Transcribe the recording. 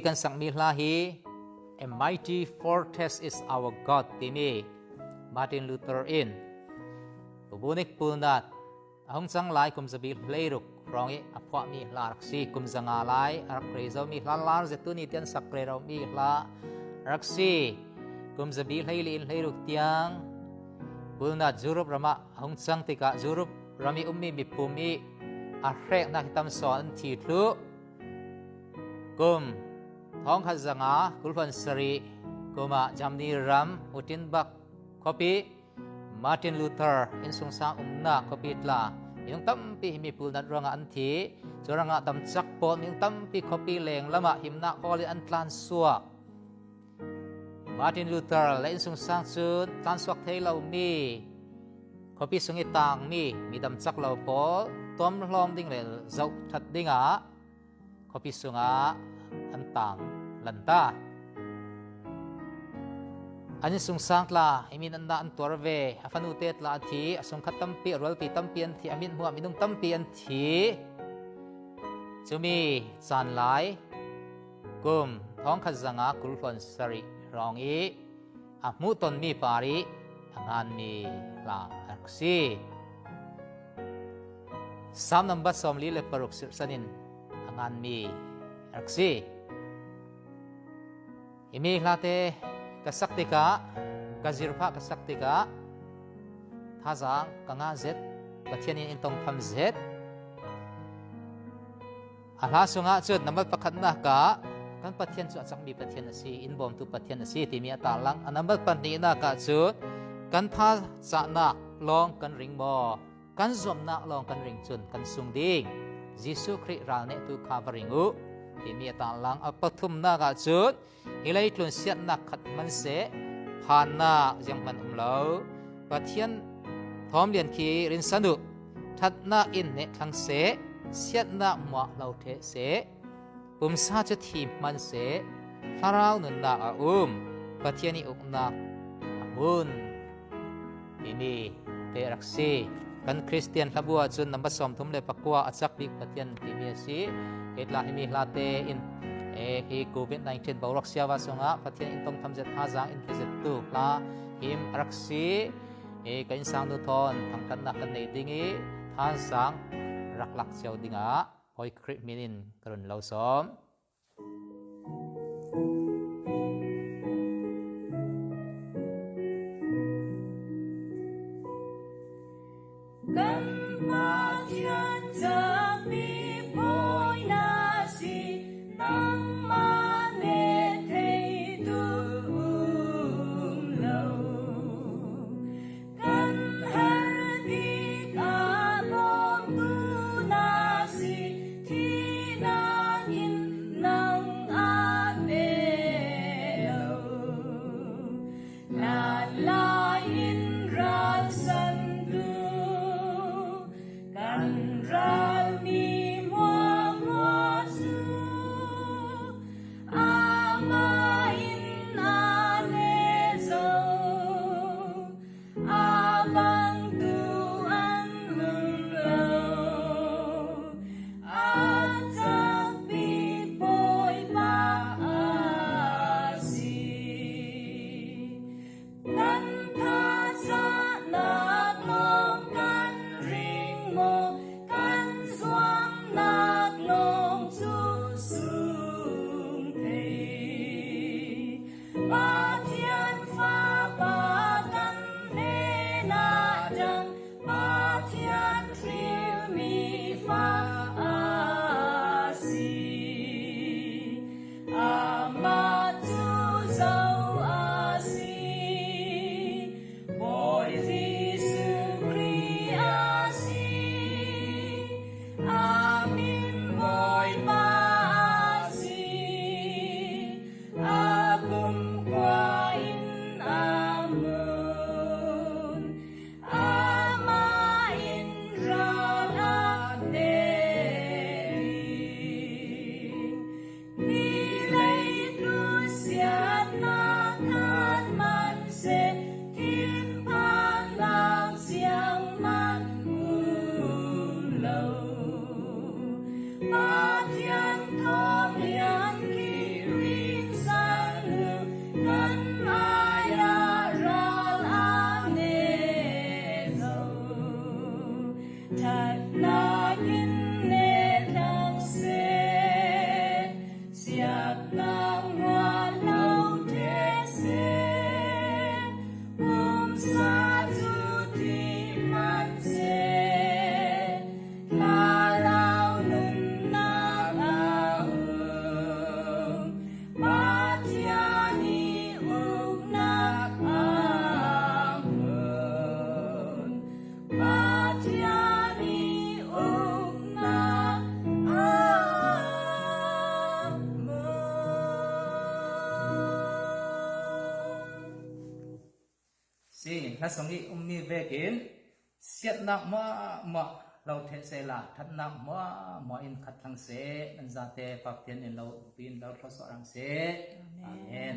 kan sang mi lahi a mighty fortress is our God timi Martin Luther in bubunik punat ahong sang lai kum zabil playruk rongi apwa mi la raksi kum zanga lai arak rezo mi lalar zetuni tian sakre raw mi la raksi kum zabil hailin hayruk tiang punat zurup rama ahong sang tika zurup rami ummi mipumi arrek na hitam son thi thlu kum thong kha zanga kulfan sari kuma jamni ram utin bak kopi Martin Luther in sung sang umna kopi tla yung tampi himi pulnat ranga anthi choranga tam chakpol yung tampi kopi leng lama himna koli an tlan suak Martin Luther la in sung sang chu tlan suak thei lau mi kopi sungi tang mi dam chak lau pol tom hlom ding le zau that dinga kopi sunga an tang lantaอันนี้สงสารละไอ้มินอันนั้นตัวเวอฟันุเตตละทีสงขัดตั้มปีรัวปีตั้มปีอันทีอามินหัวมินุ่งตั้มปีอันทีจะมีจานไหลกุมท้องขัดจังอากุลฟันสริรองอีมุตนมีปาริงานมีลาอักซีสามนับบัดสมลีเลปรุกสิรสันินงานมีอักซีอิมีลาเตkasaktika kazirpa kasaktika thazang kanga zet pathianin intong tham zet ala sunga chut namal pakhat na ka kan pathian chu achak mi pathian asi inbom tu pathian asi ti mi atalang anamal panni na ka chu kan tha cha na long kan ring mo kan zom na long kan ring chun kan sung ding Jesu Christ ral ne tu coveringu ti mi atalang apathum na ka chu hilai tlun siat na khat man se phan na jang man lo pathian thom lian khi rin sanu that na in ne thang se siat na ma lo the se sa cha thi man se harau nun na pathian ni uk na amun ini te raksi kan Christian labua chun number som thum le pakwa achak big pathian ti mi si ketla himi late in hi COVID-19 bawrak siawa sunga pathian intong thamjet hazang in kizet tu la him raksi kain sang nu thon thangkan na kan nei dingi hazang raklak siaw dinga hoi krit minin karun lo som kan pathian zabi boy na si nang si na songi ummi vekin siat nak ma lo the se la that nak ma in khat thang se an za te pap tian in lo pin lo tho so rang se amen